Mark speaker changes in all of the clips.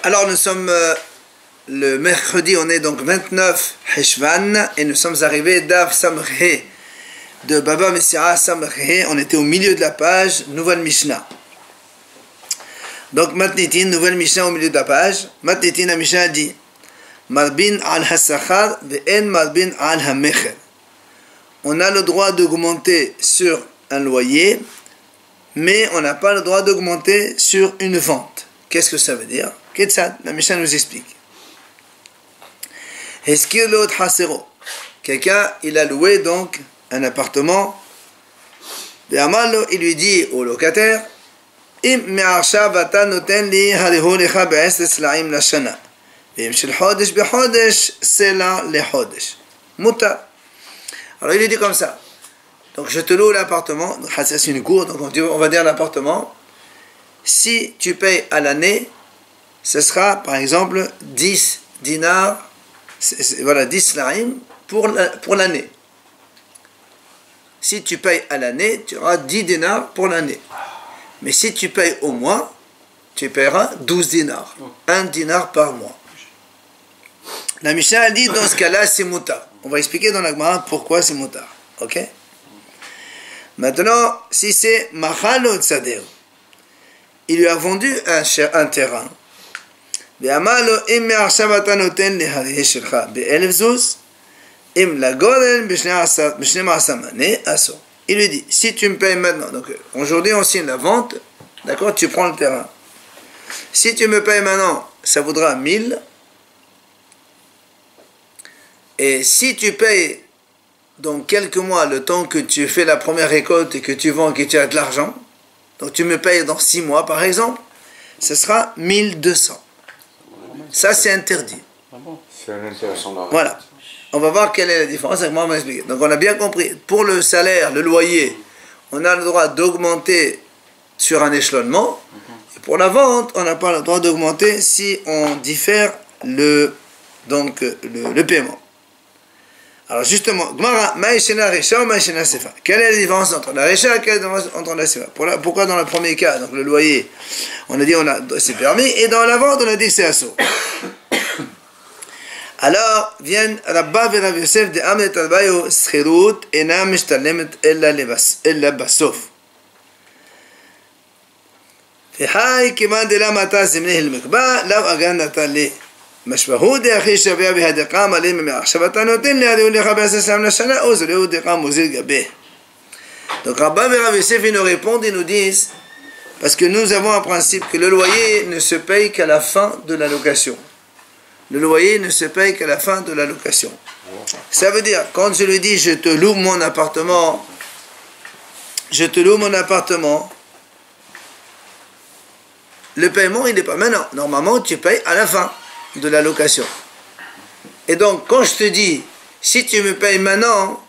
Speaker 1: Alors nous sommes le mercredi, on est donc 29 Heshvan et nous sommes arrivés d'Av Samrhe de Baba Messiah Samrhe. On était au milieu de la page, nouvelle Mishnah. Donc Matnitin, nouvelle Mishnah au milieu de la page. Matnitin, la Mishnah dit Marbin al Hasachar ve'en Marbin al Hamecher. On a le droit d'augmenter sur un loyer, mais on n'a pas le droit d'augmenter sur une vente. Qu'est-ce que ça veut dire? Ketsad, la Mishnah nous explique. Heskir lot hasero. Quelqu'un, il a loué donc un appartement. Ve'amarlo, il lui dit au locataire, Im me'arshav ata noten li harihu lecha be'esret sla'im lashana. Ve'im shel chodesh bechodesh sela lechodesh. Muta. Alors il lui dit comme ça. Donc je te loue l'appartement. C'est une cour, donc on va dire l'appartement. Si tu payes à l'année, ce sera par exemple 10 dinars, voilà, 10 sla'im pour l'année. Si tu payes à l'année, tu auras 10 dinars pour l'année. Mais si tu payes au mois, tu paieras 12 dinars. 1 dinar par mois. La Mishnah dit dans ce cas-là, c'est mutar. On va expliquer dans la Gemara pourquoi c'est mutar. Ok? Maintenant, si c'est machalo tsadeu, il lui a vendu un terrain. Il lui dit, si tu me payes maintenant, donc aujourd'hui on signe la vente, d'accord, tu prends le terrain. Si tu me payes maintenant, ça vaudra 1000. Et si tu payes dans quelques mois, le temps que tu fais la première récolte et que tu vends et que tu as de l'argent, donc tu me payes dans 6 mois par exemple, ce sera 1200. Ça c'est interdit.
Speaker 2: C'est un intéressant.
Speaker 1: Voilà. On va voir quelle est la différence. Moi, on va expliquer. Donc on a bien compris. Pour le salaire, le loyer, on a le droit d'augmenter sur un échelonnement. Et pour la vente, on n'a pas le droit d'augmenter si on diffère le paiement. Alors justement, quelle est la différence entre la Recha et entre la Sefa? Pourquoi dans le premier cas, donc le loyer, on a dit c'est permis, et dans la vente, on a dit que c'est assaut. Alors viennent Rabba et Rav Yosef de Amnet Albayo Schirut ena mishtalemet ella basof. V'hai kiman de la mata zimneh el-mikba lav agan natale. משמעות דאחי שווה בהדקה מלא ממעכשיו אתה נותן להריעו לך בעשם לשנה או זרעו דקה מוזיל גבה. Donc Rabba et Rav Yosef ils nous répondent et nous disent, parce que nous avons un principe que le loyer ne se paye qu'à la fin de la location. Le loyer ne se paye qu'à la fin de la location. Ça veut dire, quand je lui dis je te loue mon appartement, le paiement il n'est pas maintenant. Normalement tu payes à la fin de la location. Et donc quand je te dis si tu me payes maintenant,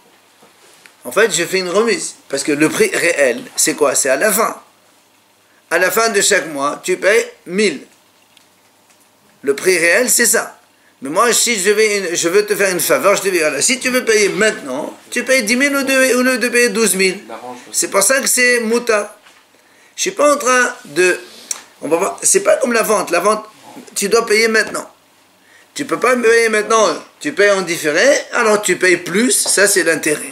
Speaker 1: en fait je fais une remise parce que le prix réel c'est quoi? C'est à la fin. À la fin de chaque mois tu payes 1000. Le prix réel c'est ça. Mais moi si je veux te faire une faveur, je te dis voilà, si tu veux payer maintenant, tu payes 10 000 au lieu de payer 12 000. C'est pour ça que c'est muta. Je suis pas en train de, on va voir, c'est pas comme la vente. La vente tu dois payer maintenant. Tu peux pas payer maintenant, tu payes en différé, alors tu payes plus, ça c'est l'intérêt.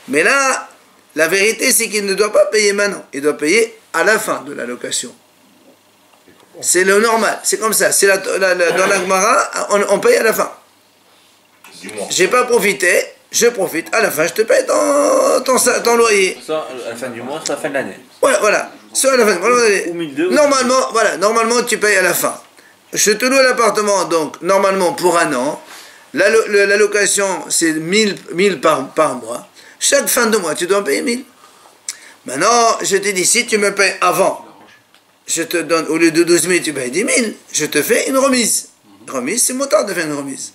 Speaker 1: Mais là, la vérité c'est qu'il ne doit pas payer maintenant, il doit payer à la fin de la location. C'est le normal, c'est comme ça. C'est dans la Gemara, on paye à la fin. J'ai pas profité, je profite, à la fin je te paye ton loyer.
Speaker 3: Soit à la fin du mois, soit à la fin de l'année.
Speaker 1: Ouais, voilà. Soit à la fin de l'année. Normalement tu payes à la fin. Je te loue l'appartement, donc, normalement, pour un an. La location, c'est 1000 par mois. Chaque fin de mois, tu dois payer 1000. Maintenant, je te dis, si tu me payes avant, je te donne, au lieu de 12 000, tu payes 10 000, je te fais une remise. Remise, c'est motard de faire une remise.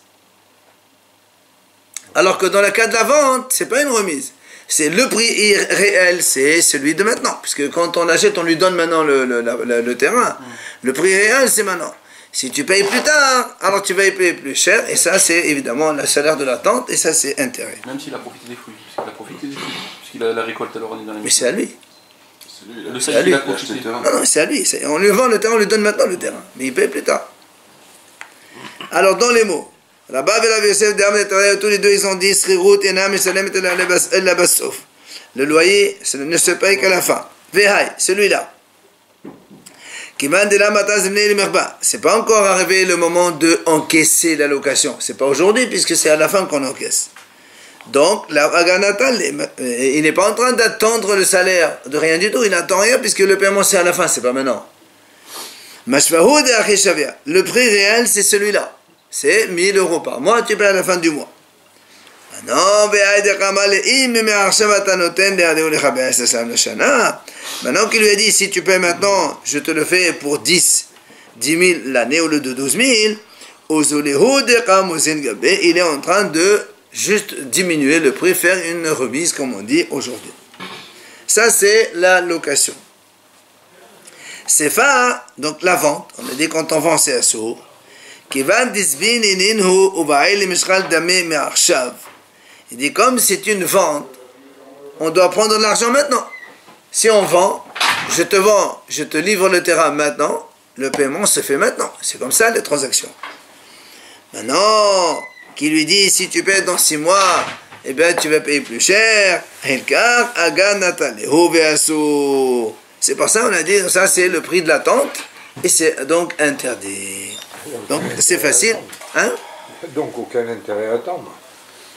Speaker 1: Alors que dans le cas de la vente, c'est pas une remise. C'est le prix réel, c'est celui de maintenant. Puisque quand on achète, on lui donne maintenant le terrain. Le prix réel, c'est maintenant. Si tu payes plus tard, alors tu vas y payer plus cher, et ça c'est évidemment le salaire de l'attente, et ça c'est intérêt.
Speaker 4: Même s'il a profité des fruits, puisqu'il a la récolte alors on est dans les...
Speaker 1: Mais c'est à lui.
Speaker 4: Le salaire qu'il a profité.
Speaker 1: Non, c'est à lui. On lui vend le terrain, on lui donne maintenant le terrain, mais il paye plus tard. Alors, dans les mots, Rabba et Rav Yosef, tous les deux, ils ont dit le loyer ne se paye qu'à la fin. Vehai, celui-là. C'est pas encore arrivé le moment de encaisser la location. C'est pas aujourd'hui, puisque c'est à la fin qu'on encaisse. Donc, il n'est pas en train d'attendre le salaire de rien du tout. Il n'attend rien, puisque le paiement c'est à la fin, c'est pas maintenant. Le prix réel, c'est celui-là. C'est 1000 euros par mois, tu payes à la fin du mois. Maintenant qu'il lui a dit, si tu payes maintenant, je te le fais pour 10 000 l'année au lieu de 12 000, il est en train de juste diminuer le prix, faire une remise, comme on dit aujourd'hui. Ça, c'est la location. C'est fa, donc la vente. On a dit quand on vend, c'est à sourd. Il dit comme c'est une vente, on doit prendre de l'argent maintenant. Si on vend, je te livre le terrain maintenant, le paiement se fait maintenant. C'est comme ça les transactions. Maintenant, qui lui dit si tu payes dans 6 mois, eh bien tu vas payer plus cher. C'est pour ça qu'on a dit ça c'est le prix de l'attente et c'est donc interdit. Donc c'est facile, hein?
Speaker 2: Donc aucun intérêt à attendre.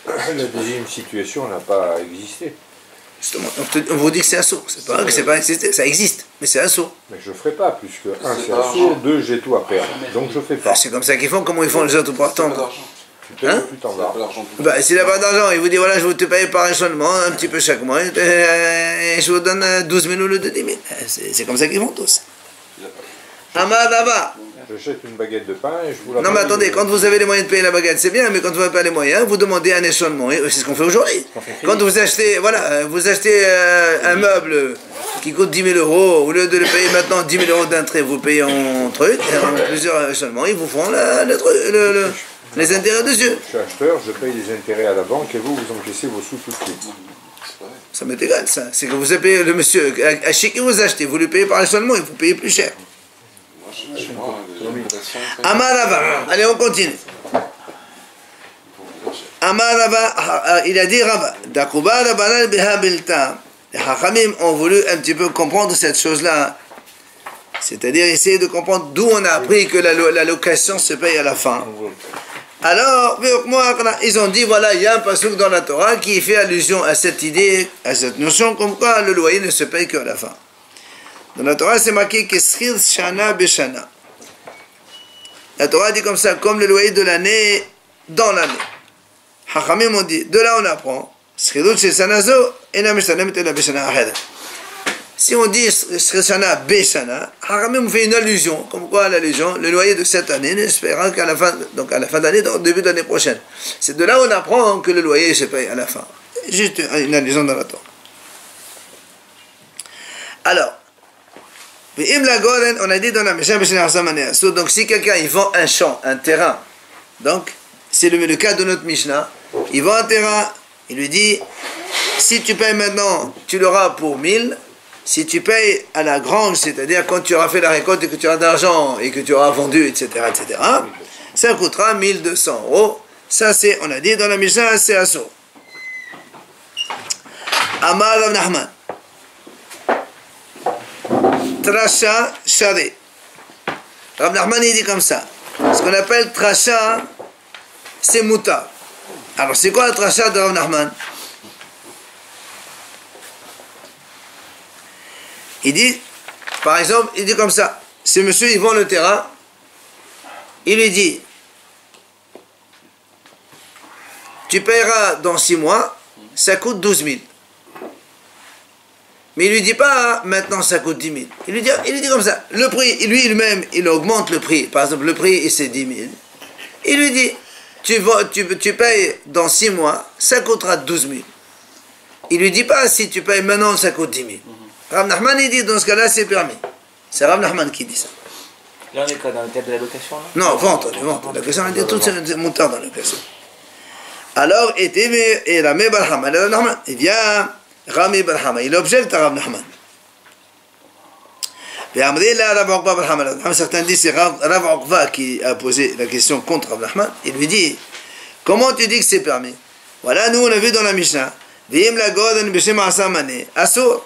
Speaker 2: La deuxième situation n'a pas existé.
Speaker 1: Justement, on vous dit que c'est un saut. C'est pas que c'est pas existé, ça existe, mais c'est un saut.
Speaker 2: Mais je ne ferai pas, puisque un c'est un saut, deux j'ai tout à perdre. Donc je ne fais pas.
Speaker 1: C'est comme ça qu'ils font, comment ils font les autres pour attendre?
Speaker 2: Tu payes plus t'en vas.
Speaker 1: S'il n'a pas d'argent, il vous dit voilà, je vous te paye par échelonnement, un petit peu chaque mois, et je vous donne 12 000 au lieu de 10 000. C'est comme ça qu'ils font tous. Amadava.
Speaker 2: J'achète une baguette de pain et je vous la paye.
Speaker 1: Non mais attendez, quand vous avez les moyens de payer la baguette, c'est bien, mais quand vous n'avez pas les moyens, vous demandez un échelonnement. C'est ce qu'on fait aujourd'hui. Quand vous achetez, vous achetez un meuble qui coûte 10 000 euros, au lieu de le payer maintenant 10 000 euros d'un trait, vous payez en truc, en plusieurs échelonnements, ils vous font les intérêts dessus.
Speaker 2: Je suis acheteur, je paye les intérêts à la banque et vous encaissez vos sous tout de suite.
Speaker 1: Ça m'est égal, ça. C'est que vous payez le monsieur, à chez qui vous achetez, vous lui payez par échelonnement, il vous payez plus cher. Amarava, allez on continue. Amarava, il a dit Rava, Dakuba Rabbanan biha bilta. Les Hachamim ont voulu un petit peu comprendre cette chose-là, c'est-à-dire essayer de comprendre d'où on a appris que la location se paye à la fin. Alors, ils ont dit voilà, il y a un pasuk dans la Torah qui fait allusion à cette idée, à cette notion, comme quoi le loyer ne se paye qu'à la fin. Dans la Torah, c'est marqué que Schir Shana Beshana. La Torah dit comme ça, comme le loyer de l'année dans l'année. Hachamim ont dit, de là on apprend, Schirut Shanazo, Ena Meshanem Tela Beshana Aheda. Si on dit Schir Shana Beshana, Hachamim fait une allusion, comme quoi l'allusion, le loyer de cette année ne se paiera qu'à la fin, donc à la fin de l'année, au début de l'année prochaine. C'est de là on apprend que le loyer se paye à la fin. Juste une allusion dans la Torah. Alors, on a dit dans la Mishnah, donc si quelqu'un il vend un champ, un terrain, donc c'est le cas de notre Mishnah, il vend un terrain, il lui dit si tu payes maintenant, tu l'auras pour 1000, si tu payes à la grange, c'est-à-dire quand tu auras fait la récolte et que tu auras d'argent et que tu auras vendu, etc., ça coûtera 1200 euros. Ça c'est, on a dit dans la Mishnah, c'est assaut. Amar Rav Nachman. Trasha Shari. Rav Nachman il dit comme ça. Ce qu'on appelle Trasha, c'est Mouta. Alors c'est quoi la Trasha de Rav Nachman? Il dit, par exemple, il dit comme ça. Ce monsieur, il vend le terrain. Il lui dit, tu payeras dans 6 mois, ça coûte 12 000. Mais il ne lui dit pas, maintenant ça coûte 10 000. Il lui dit comme ça, le prix, lui-même, il augmente le prix. Par exemple, le prix, c'est 10 000. Il lui dit, tu payes dans 6 mois, ça coûtera 12 000. Il ne lui dit pas, si tu payes maintenant, ça coûte 10 000. Rav Nachman, il dit, dans ce cas-là, c'est permis. C'est Rav Nachman qui dit ça.
Speaker 3: Là, on est quoi, dans le thème de la location, là?
Speaker 1: Non, vente. La location, on dit tout, c'est montant dans la location. Alors, et Rami Barhama, il vient... Rami Barhama, il objecte à Rav Nachman. Certains disent c'est Rav Uqba qui a posé la question contre Rav Nachman. Il lui dit, comment tu dis que c'est permis? Voilà, nous on a vu dans la Mishnah, Assour.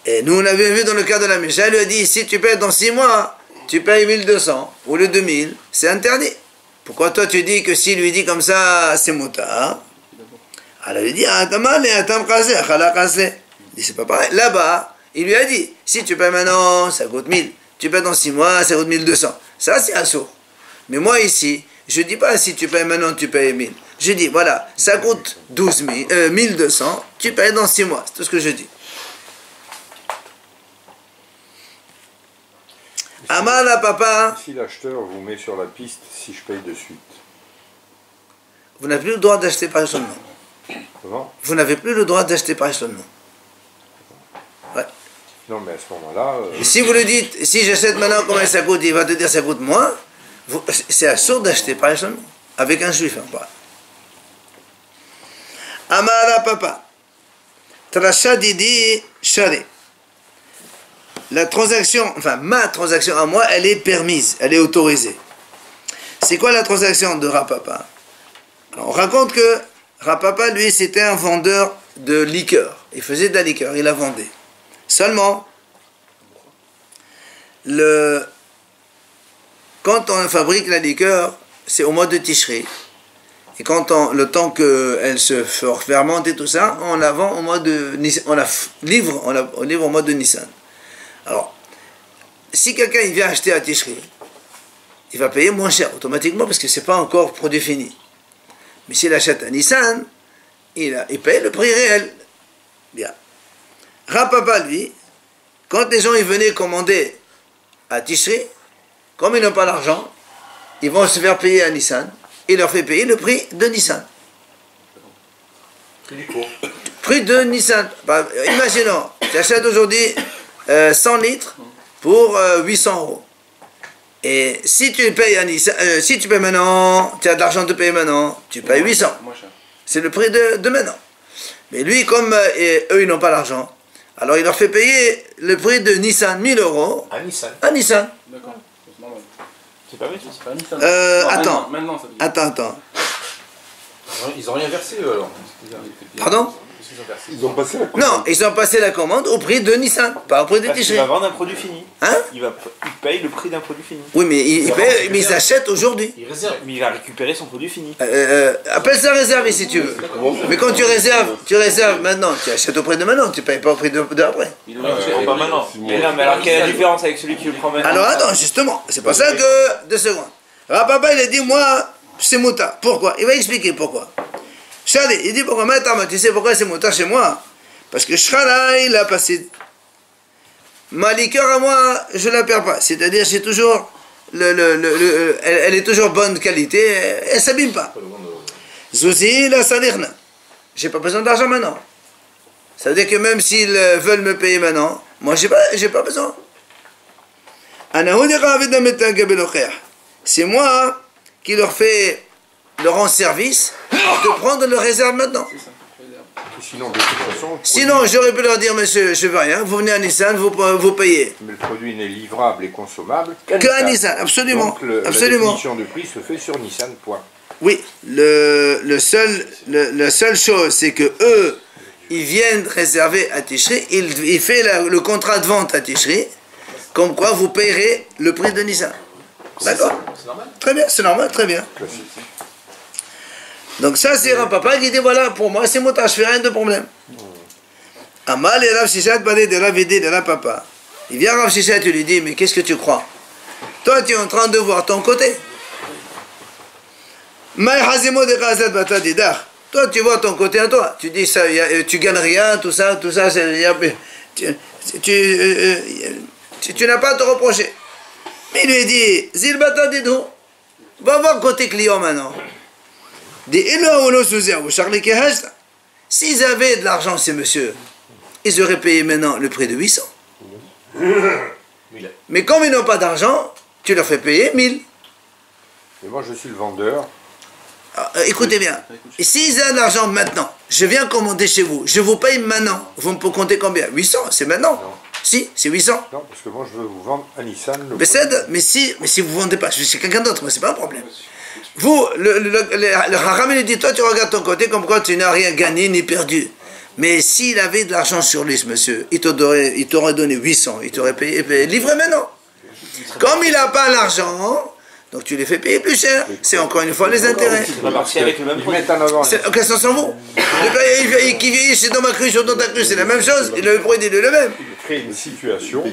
Speaker 1: Et nous on avait vu dans le cas de la Mishnah, il lui a dit, si tu payes dans 6 mois, tu payes 1200 ou le 2000, c'est interdit. Pourquoi toi tu dis que s'il lui dit comme ça, c'est mouta? Alors il dit, c'est pas pareil. Là-bas, il lui a dit, si tu payes maintenant, ça coûte 1000. Tu payes dans 6 mois, ça coûte 1200. Ça, c'est assour. Mais moi, ici, je ne dis pas, si tu payes maintenant, tu payes 1000. Je dis, voilà, ça coûte 1200, tu payes dans 6 mois. C'est tout ce que je dis. Amala papa.
Speaker 2: Si l'acheteur vous met sur la piste, si je paye de suite.
Speaker 1: Vous n'avez plus le droit d'acheter par échelonnement.
Speaker 2: Comment?
Speaker 1: Vous n'avez plus le droit d'acheter par échelonnement. Ouais.
Speaker 2: Non, mais à ce moment-là.
Speaker 1: Si vous lui dites, si j'achète maintenant, combien ça coûte, il va te dire ça coûte moins, c'est absurde d'acheter par échelonnement. Avec un juif, hein, pas. Amara papa. Trashadidi shari. La transaction, enfin ma transaction à moi, elle est permise, elle est autorisée. C'est quoi la transaction de Rapapa? On raconte que Rapapa, lui, c'était un vendeur de liqueur. Il faisait de la liqueur, il la vendait. Seulement, quand on fabrique la liqueur, c'est au mois de Tishri. Et quand le temps qu'elle se fermente et tout ça, on la vend au mois de on livre au mois de Nissan. Alors, si quelqu'un il vient acheter à Tishri, il va payer moins cher automatiquement parce que c'est pas encore produit fini. Mais s'il achète à Nissan, il paye le prix réel. Bien. Rapapa, lui, quand les gens ils venaient commander à Tishri, comme ils n'ont pas l'argent, ils vont se faire payer à Nissan. Il leur fait payer le prix de Nissan.
Speaker 4: Prix du cours.
Speaker 1: Prix de Nissan. Bah, imaginons, tu achètes aujourd'hui 100 litres pour 800 euros. Et si tu payes à Nissan, si tu payes maintenant, tu as de l'argent de payer maintenant, tu payes 800. C'est le prix de maintenant. Mais lui, comme eux, ils n'ont pas l'argent, alors il leur fait payer le prix de Nissan 1000 euros.
Speaker 3: À Nissan.
Speaker 1: À Nissan.
Speaker 4: D'accord. C'est normal.
Speaker 3: C'est pas méchant.
Speaker 4: C'est pas Nissan.
Speaker 1: Attends.
Speaker 4: Maintenant, ça veut dire.
Speaker 1: Attends.
Speaker 4: Ils ont rien versé, eux, alors.
Speaker 1: Pardon?
Speaker 2: Ils ont passé la commande.
Speaker 1: Non, ils ont passé la commande au prix de Nissan, pas au prix de
Speaker 3: Parce qu'il
Speaker 1: Tishri.
Speaker 3: va vendre un produit fini.
Speaker 1: Hein?
Speaker 3: Il paye le prix d'un produit fini.
Speaker 1: Oui, mais ils achètent aujourd'hui.
Speaker 3: Il réserve. Mais il va récupérer son produit fini.
Speaker 1: Appelle ça réservé si tu veux. Mais quand tu réserves maintenant, tu achètes au prix de maintenant, tu ne payes pas au prix de après.
Speaker 3: Non, pas maintenant. Mais non, mais alors quelle est la différence avec celui qui le prend maintenant?
Speaker 1: Alors attends, justement, c'est pour ça que... 2 secondes. Rapapa, il a dit, moi, c'est mouta. Pourquoi? Il va expliquer pourquoi. Shadi, il dit pourquoi? Maintenant, tu sais pourquoi c'est mouta chez moi? Parce que Shara, il a passé... Ma liqueur à moi, je ne la perds pas. C'est-à-dire, c'est toujours... elle est toujours bonne qualité, elle ne s'abîme pas. Zouzi, la salirna. J'ai pas besoin d'argent maintenant. Ça veut dire que même s'ils veulent me payer maintenant, moi, j'ai pas besoin. C'est moi qui leur rend service de prendre le réserve maintenant.
Speaker 2: Sinon, de toute façon,
Speaker 1: Sinon, j'aurais pu leur dire, monsieur, je veux rien, vous venez à Nissan, vous payez.
Speaker 2: mais le produit n'est livrable et consommable
Speaker 1: Que à Nissan, absolument.
Speaker 2: Donc la
Speaker 1: Absolument.
Speaker 2: définition de prix se fait sur Nissan, point.
Speaker 1: Oui, la seule chose, c'est que eux, ils viennent réserver à Tishri, il fait le contrat de vente à Tishri, comme quoi vous payerez le prix de Nissan. D'accord?
Speaker 4: C'est normal.
Speaker 1: Très bien, c'est normal, très bien.
Speaker 2: Classique.
Speaker 1: Donc ça, c'est un papa qui dit, voilà, pour moi, c'est mouta, je fais rien de problème. Amal et Rav Shishat parlaient de Rav Edi, de Rav Papa. Il vient Rav Shishat, tu lui dis, mais qu'est-ce que tu crois? Toi, tu es en train de voir ton côté. Toi, tu vois ton côté à toi. Tu dis, ça, tu gagnes rien, tout ça, tu n'as pas à te reprocher. Mais il lui dit, Zilbata Didou, va voir côté client maintenant. S'ils avaient de l'argent, ces messieurs, ils auraient payé maintenant le prix de 800. Mais comme ils n'ont pas d'argent, tu leur fais payer 1000.
Speaker 2: Et moi, je suis le vendeur.
Speaker 1: Écoutez bien, et s'ils ont de l'argent maintenant, je viens commander chez vous, je vous paye maintenant, vous me comptez combien? 800, c'est maintenant. Si, c'est 800.
Speaker 2: Non, parce que moi je veux vous vendre un Nissan.
Speaker 1: Mais si vous ne vendez pas, c'est quelqu'un d'autre, moi c'est pas un problème. Vous, le Haram il dit, toi tu regardes ton côté comme quoi tu n'as rien gagné ni perdu. Mais s'il avait de l'argent sur lui, ce monsieur, il t'aurait donné 800, il t'aurait payé, livré maintenant. Comme il n'a pas l'argent, donc tu les fais payer plus cher. C'est encore une fois les intérêts. Qu'est-ce que ça s'en vaut? Qui vieillit, c'est dans ma cruche ou dans ta cruche, c'est la même chose. Le produit est le même.
Speaker 2: Créer une situation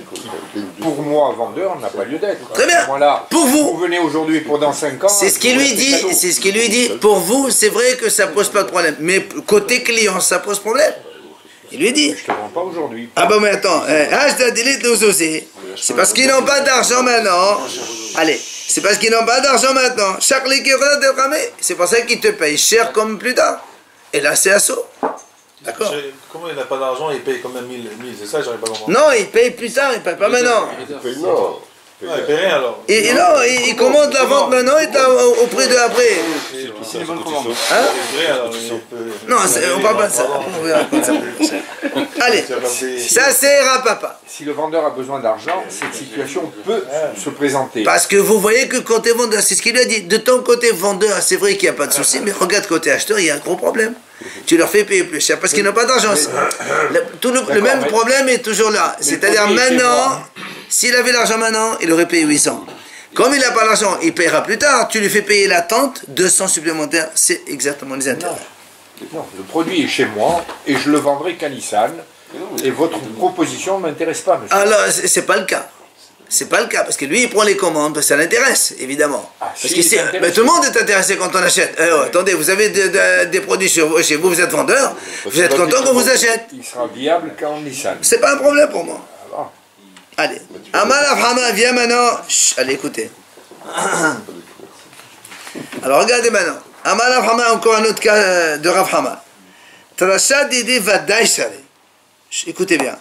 Speaker 2: qui, pour moi, vendeur, n'a pas lieu d'être.
Speaker 1: Très bien.
Speaker 2: Voilà.
Speaker 1: Pour vous.
Speaker 2: Vous venez aujourd'hui pour dans 5 ans.
Speaker 1: C'est ce qu'il lui dit. C'est ce qu'il lui dit. Pour vous, c'est vrai que ça pose pas de problème. Mais côté client, ça pose problème. Il lui dit.
Speaker 2: Je te vends pas aujourd'hui.
Speaker 1: Ah bon, mais attends. C'est parce qu'ils n'ont pas d'argent maintenant. Allez. C'est parce qu'ils n'ont pas d'argent maintenant. Chaque c'est pour ça qu'ils te payent cher comme plus tard. Et là, c'est assaut. D'accord.
Speaker 5: Comment il n'a pas d'argent, il paye quand même 1000, c'est ça, j'arrive pas à comprendre.
Speaker 1: Non, il paye plus tard, il paye pas maintenant.
Speaker 5: Il paye non. Ah, il paye rien alors.
Speaker 1: Et non, il commande la vente maintenant et au prix de après.
Speaker 3: C'est une bonne commande.
Speaker 1: Hein? Non, on parle pas de ça. Allez, ça c'est Rapapa.
Speaker 2: Si le vendeur a besoin d'argent, cette situation peut se présenter.
Speaker 1: Parce que vous voyez que côté vendeur, c'est ce qu'il lui a dit. De ton côté vendeur, c'est vrai qu'il n'y a pas de souci, mais regarde côté acheteur, il y a un gros problème. Tu leur fais payer plus cher parce qu'ils n'ont pas d'argent. Le même problème est toujours là. C'est-à-dire maintenant, s'il avait l'argent maintenant, il aurait payé 800. Comme il n'a pas l'argent, il payera plus tard. Tu lui fais payer l'attente, 200 supplémentaires. C'est exactement les intérêts.
Speaker 2: Non, le produit est chez moi et je le vendrai qu'à Nissan. Et votre proposition ne m'intéresse pas, monsieur.
Speaker 1: Alors, c'est pas le cas. C'est pas le cas, parce que lui, il prend les commandes, parce que ça l'intéresse, évidemment. Parce que mais tout le monde est intéressé quand on achète. Attendez, vous avez des produits chez vous, vous êtes vendeur, vous êtes content qu'on vous achète.
Speaker 2: Il sera viable qu'en Nissan.
Speaker 1: C'est pas un problème pour moi. Allez. Amal Aframa, viens maintenant. Chut, allez, écoutez. Alors, regardez maintenant. Amal Aframa, encore un autre cas de Rav Hama. Trachat d'idée va daïsare. Écoutez bien.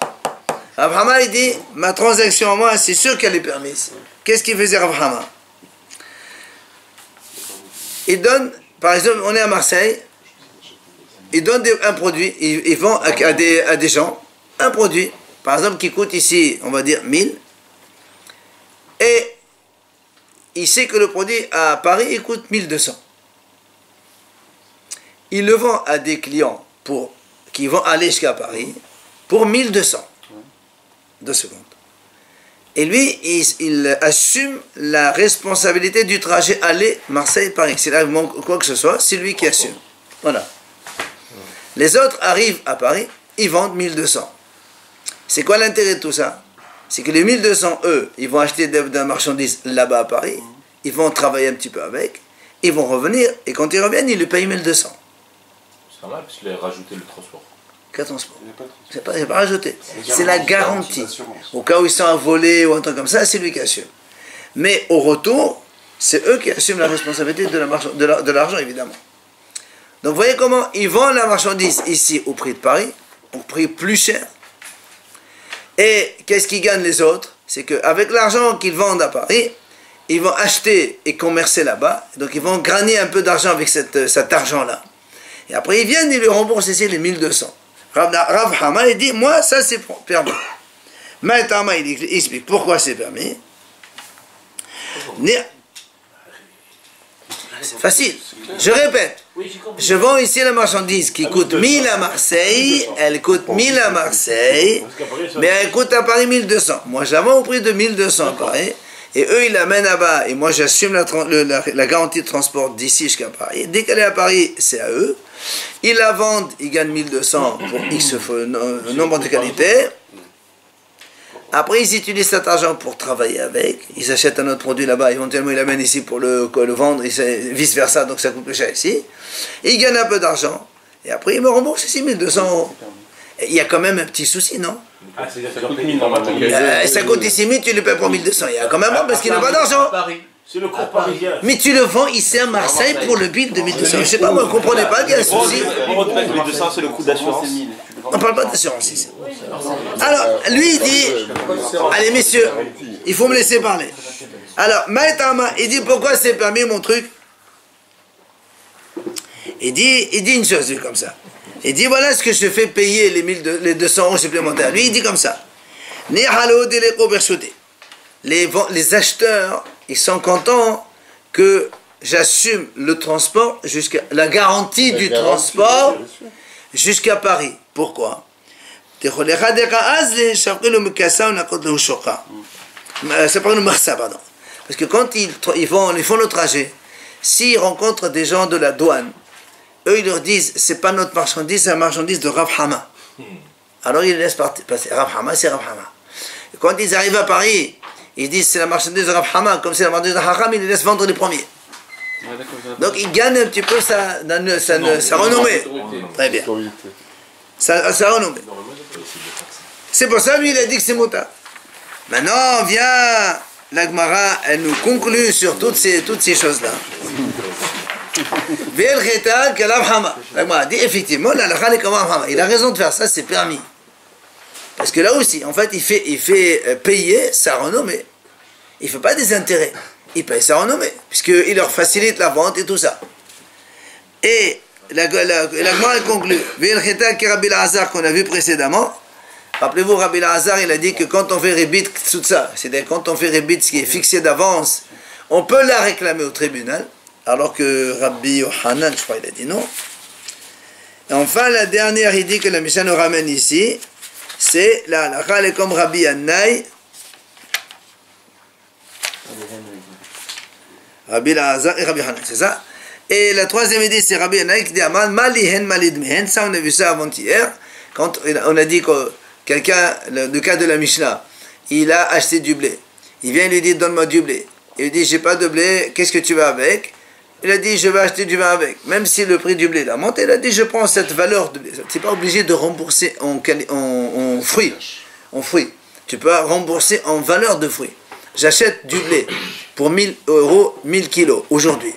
Speaker 1: Rav Hama, il dit, ma transaction à moi, c'est sûr qu'elle est permise. Qu'est-ce qu'il faisait Rav Hama? Il donne, par exemple, on est à Marseille, il donne un produit, il vend à des gens un produit, par exemple, qui coûte ici, on va dire 1000, et il sait que le produit à Paris, il coûte 1200. Il le vend à des clients qui vont aller jusqu'à Paris pour 1200. 2 secondes. Et lui, il assume la responsabilité du trajet aller Marseille-Paris. S'il arrive quoi que ce soit, c'est lui qui assume. Voilà. Les autres arrivent à Paris, ils vendent 1200. C'est quoi l'intérêt de tout ça? C'est que les 1200, eux, ils vont acheter des marchandises là-bas à Paris, ils vont travailler un petit peu avec, ils vont revenir, et quand ils reviennent, ils le payent 1200.
Speaker 4: C'est normal, parce qu'il a rajouté le transport.
Speaker 1: Quel transport? C'est pas rajouté. C'est la garantie. Au cas où ils sont à voler ou un truc comme ça, c'est lui qui assume. Mais au retour, c'est eux qui assument la responsabilité de l'argent, évidemment. Donc, vous voyez comment ils vendent la marchandise ici au prix de Paris, au prix plus cher. Et qu'est-ce qu'ils gagnent les autres? C'est qu'avec l'argent qu'ils vendent à Paris, ils vont acheter et commercer là-bas. Donc, ils vont gagner un peu d'argent avec cet argent-là. Et après, ils viennent, ils lui remboursent ici les 1200. Rav Hama, il dit, moi, ça c'est permis. Maïtama, il explique pourquoi c'est permis. C'est facile. Je répète. Je vends ici la marchandise qui coûte 1000 à Marseille. Elle coûte 1000 à Marseille. Mais elle coûte à Paris 1200. Moi, je la vends au prix de 1200 à Paris. Et eux, ils l'amènent là-bas. Et moi, j'assume la garantie de transport d'ici jusqu'à Paris. Dès qu'elle est à Paris, c'est à eux. Ils la vendent, ils gagnent 1200 pour X nombre de qualités. Après, ils utilisent cet argent pour travailler avec. Ils achètent un autre produit là-bas. Éventuellement, ils l'amènent ici pour le vendre. Et vice-versa, donc ça coûte plus cher ici. Et ils gagnent un peu d'argent. Et après, ils me remboursent ici 1200 euros. Et il y a quand même un petit souci, non?
Speaker 4: Ah, c'est-à-dire que ça coûte 1000 normalement.
Speaker 1: Ça coûte ici 1000, tu le paies pour 1200. Il y a quand même un parce qu'il n'a pas d'argent.
Speaker 5: C'est le cours parisien.
Speaker 1: Mais tu le vends ici à Marseille pour le bill de 1200. Je sais pas, moi, vous ne comprenez pas qu'il y a un souci.
Speaker 3: Pour le 1200, c'est le coût d'assurance.
Speaker 1: On ne parle pas d'assurance ici. Alors, lui, il dit, allez, messieurs, il faut me laisser parler. Alors, Maïtama, il dit, pourquoi c'est permis, mon truc? Il dit une chose, lui, comme ça. Il dit, voilà ce que je fais payer les 200 euros supplémentaires. Lui, il dit comme ça. Les acheteurs, ils sont contents que j'assume le transport jusqu'à la garantie du transport jusqu'à Paris. Pourquoi? Parce que quand ils font le trajet, s'ils rencontrent des gens de la douane, eux ils leur disent c'est pas notre marchandise, c'est la marchandise de Rav Hama. Alors ils laissent passer. Rav Hama, c'est Rav Hama. Et quand ils arrivent à Paris, ils disent c'est la marchandise de Rav Hama, comme c'est la marchandise de Hacham, ils les laissent vendre les premiers. Donc ils gagnent un petit peu sa renommée. Très bien. Sa renommée. C'est pour ça lui il a dit que c'est mota. Maintenant vient la Gemara, elle nous conclut sur toutes ces choses-là. La Gemara dit effectivement il a raison de faire ça, c'est permis. Parce que là aussi, en fait, il fait payer sa renommée. Il ne fait pas des intérêts. Il paye sa renommée, puisqu'il leur facilite la vente et tout ça. Et la Gemara conclut, Rabbi Lazar qu'on a vu précédemment. Rappelez-vous, Rabbi Lazar, il a dit que quand on fait Rebit Ktsutsa, c'est-à-dire quand on fait Rebit, ce qui est fixé d'avance, on peut la réclamer au tribunal, alors que Rabbi Yohanan, je crois, il a dit non. Et enfin, la dernière idée que la Mishnah nous ramène ici, c'est la halakha est comme Rabbi Yannai, Rabbi Lazar et Rabbi Hanan, c'est ça. Et la troisième idée, c'est Rabbi Yannai qui dit Malihen Malidmehen, ça on a vu ça avant-hier, quand on a dit que quelqu'un, le cas de la Mishnah, il a acheté du blé. Il vient, il lui dit donne-moi du blé. Il lui dit j'ai pas de blé, qu'est-ce que tu veux avec? Il a dit je vais acheter du vin avec. Même si le prix du blé a monté, il a dit je prends cette valeur de blé. Tu n'es pas obligé de rembourser en fruits. En fruits. Tu peux rembourser en valeur de fruits. J'achète du blé pour 1000 euros, 1000 kilos aujourd'hui.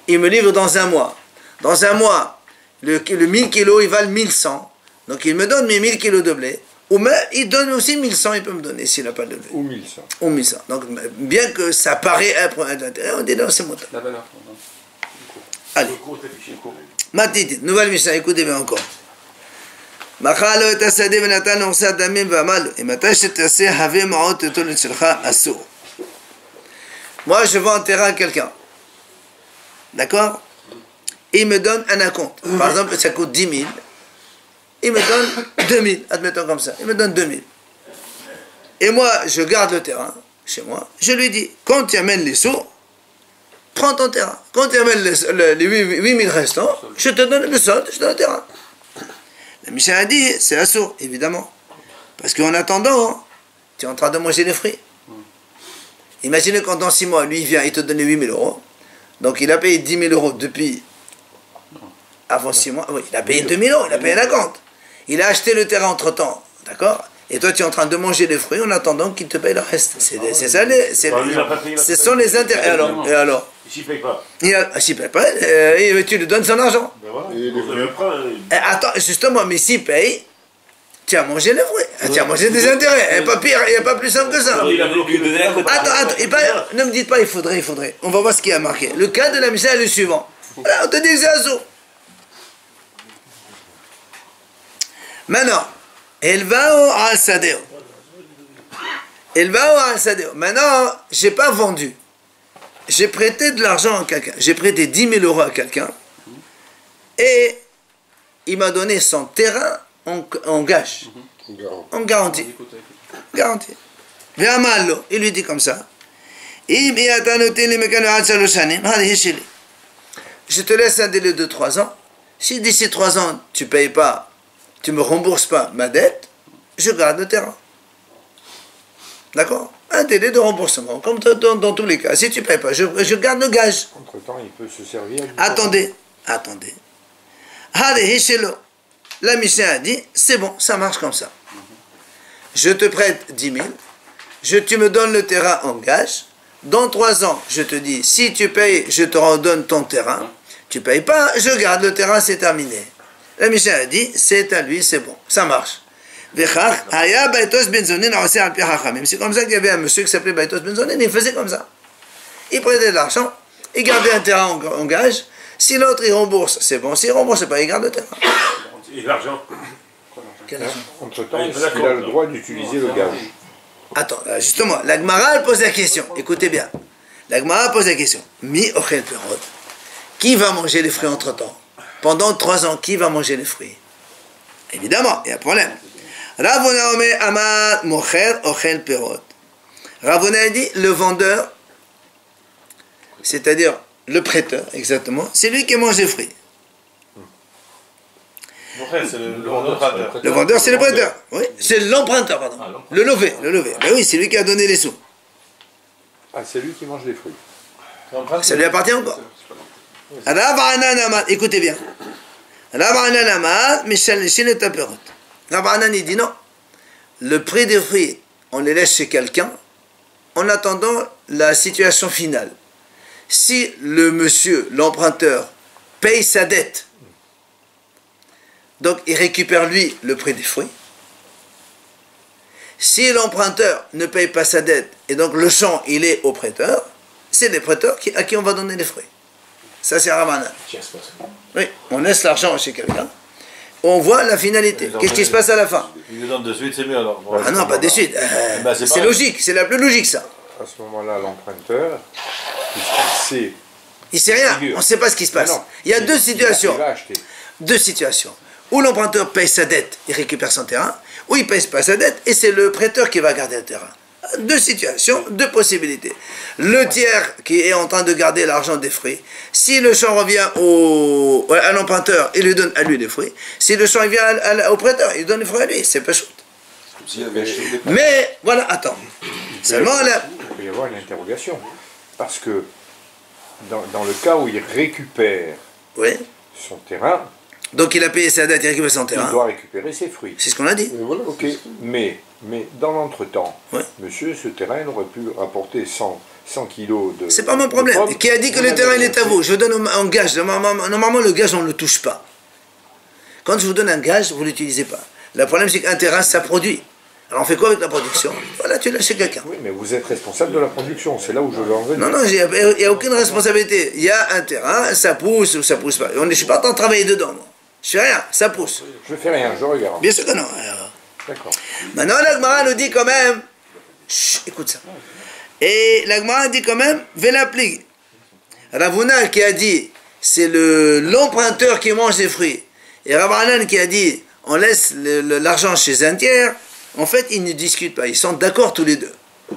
Speaker 1: Il me livre dans un mois. Dans un mois, le 1000 kilos, il valent 1100. Donc il me donne mes 1000 kilos de blé. Ou même, il donne aussi 1100, il peut me donner s'il n'a pas de blé.
Speaker 2: Ou 1100.
Speaker 1: Ou 1100. Donc bien que ça paraît être un intérêt, on dit non, c'est mot.
Speaker 4: La valeur.
Speaker 1: Allez. Matiti, nouvelle Mishnah, écoutez bien encore. Moi, je vends un terrain à quelqu'un. D'accord? Il me donne un acompte. Par exemple, ça coûte 10 000. Il me donne 2000, admettons comme ça. Il me donne 2000. Et moi, je garde le terrain chez moi. Je lui dis, quand tu amènes les sous, prends ton terrain. Quand tu amènes les 8000 restants, je te donne le solde, je te donne le terrain. La Mishnah a dit, c'est assourd, évidemment. Parce qu'en attendant, tu es en train de manger les fruits. Imaginez quand dans 6 mois, lui, il vient, il te donne 8000 euros. Donc il a payé 10 000 euros depuis avant 6 mois. Oui, il a payé 2000 euros, il a payé un acompte. Il a acheté le terrain entre-temps, d'accord? Et toi, tu es en train de manger les fruits en attendant qu'il te paye le reste. C'est ça, ce sont les intérêts. Et alors
Speaker 5: S'il ne paye pas.
Speaker 1: S'il ne paye pas, tu lui donnes son argent.
Speaker 5: Ben voilà.
Speaker 1: Attends, justement, mais s'il paye, tu as mangé les fruits. Tu as mangé des intérêts. Il n'y a pas pire, il n'y a pas plus simple que ça. Attends, ne me dites pas il faudrait. On va voir ce qui a marqué. Le cas de la Mishnah est le suivant. Voilà, on te dit que c'est assaut. Maintenant, elle va au al-sadeo. Maintenant, je n'ai pas vendu. J'ai prêté de l'argent à quelqu'un. J'ai prêté 10 000 euros à quelqu'un. Et il m'a donné son terrain en gage. En garantie. Garantie. Il lui dit comme ça. Je te laisse un délai de 3 ans. Si d'ici 3 ans, tu ne payes pas, tu ne me rembourses pas ma dette, je garde le terrain. D'accord? Un délai de remboursement, comme dans tous les cas. Si tu ne payes pas, je garde le gage.
Speaker 2: Entre-temps, il peut se servir.
Speaker 1: Attendez. La Mishnah a dit, c'est bon, ça marche comme ça. Je te prête 10 000, tu me donnes le terrain en gage. Dans 3 ans, je te dis, si tu payes, je te redonne ton terrain. Tu ne payes pas, je garde le terrain, c'est terminé. La Mishnah a dit, c'est à lui, c'est bon, ça marche. C'est comme ça qu'il y avait un monsieur qui s'appelait Baitos Benzonin, il faisait comme ça. Il prenait de l'argent, il gardait un terrain en gage. Si l'autre il rembourse, c'est bon. S'il ne rembourse pas, il garde le terrain.
Speaker 5: Et l'argent?
Speaker 2: Entre-temps, il a le droit d'utiliser le gage.
Speaker 1: Attends, justement, la Gemara pose la question. Écoutez bien. La Gemara pose la question. Mi ochel perot. Qui va manger les fruits entre-temps? Pendant 3 ans, qui va manger les fruits? Évidemment, il y a un problème. Ravuna ome amad mocher ochel perot. Ravuna dit, le vendeur, c'est-à-dire le prêteur, exactement, c'est lui qui mange les fruits.
Speaker 5: C'est le vendeur.
Speaker 1: Le vendeur, c'est le prêteur. Oui, c'est l'emprunteur, pardon. Le levé. Ben oui, c'est lui qui a donné les sous.
Speaker 2: Ah, c'est lui qui mange les fruits.
Speaker 1: Ça lui appartient encore. Écoutez bien. Rabbanan il dit non. Le prix des fruits, on les laisse chez quelqu'un en attendant la situation finale. Si le monsieur, l'emprunteur, paye sa dette, donc il récupère lui le prix des fruits. Si l'emprunteur ne paye pas sa dette et donc le champ il est au prêteur, c'est les prêteurs à qui on va donner les fruits. Ça c'est Rabbanan. Oui, on laisse l'argent chez quelqu'un, on voit la finalité. Qu'est-ce qui se passe à la fin?
Speaker 5: Il le donne de suite, c'est mieux alors.
Speaker 1: Ah non, pas de suite. C'est logique, c'est la plus logique ça.
Speaker 2: À ce moment-là, l'emprunteur, puisqu'il sait...
Speaker 1: Il sait rien, on ne sait pas ce qui se passe. Il y a deux situations. Deux situations. Où l'emprunteur paye sa dette, il récupère son terrain, ou il ne paye pas sa dette, et c'est le prêteur qui va garder le terrain. Deux situations, deux possibilités. Le tiers qui est en train de garder l'argent des fruits, si le champ revient à l'emprunteur, il lui donne à lui les fruits. Si le champ il vient au prêteur, il donne les fruits à lui, c'est pas chaud. Mais, voilà, attends. Seulement là...
Speaker 2: Il peut y avoir une interrogation. Parce que dans le cas où il récupère son terrain,
Speaker 1: donc il a payé sa dette, il récupère son terrain.
Speaker 2: Il doit récupérer ses fruits.
Speaker 1: C'est ce qu'on a dit.
Speaker 2: Voilà, ok. Mais dans l'entretemps, monsieur, ce terrain il aurait pu rapporter 100 kilos de...
Speaker 1: C'est pas mon problème. Qui a dit que le terrain il est à vous? Je vous donne un gage. Normalement, le gage, on ne le touche pas. Quand je vous donne un gage, vous ne l'utilisez pas. Le problème, c'est qu'un terrain, ça produit. Alors on fait quoi avec la production? Voilà, tu l'as chez quelqu'un.
Speaker 2: Oui, mais vous êtes responsable de la production, c'est là où je veux en venir.
Speaker 1: Non, il n'y a aucune responsabilité. Il y a un terrain, ça pousse ou ça pousse pas. Je ne suis pas en train de travailler dedans, moi. Je fais rien, ça pousse.
Speaker 2: Je fais rien, je regarde.
Speaker 1: Bien sûr que non.
Speaker 2: D'accord.
Speaker 1: Maintenant, la Gemara nous dit quand même... Chut, écoute ça. Et la Gemara dit quand même, Velaplig. Ravuna qui a dit, c'est l'emprunteur qui mange les fruits. Et Rabbanan qui a dit, on laisse l'argent chez un tiers. En fait, ils ne discutent pas. Ils sont d'accord tous les deux.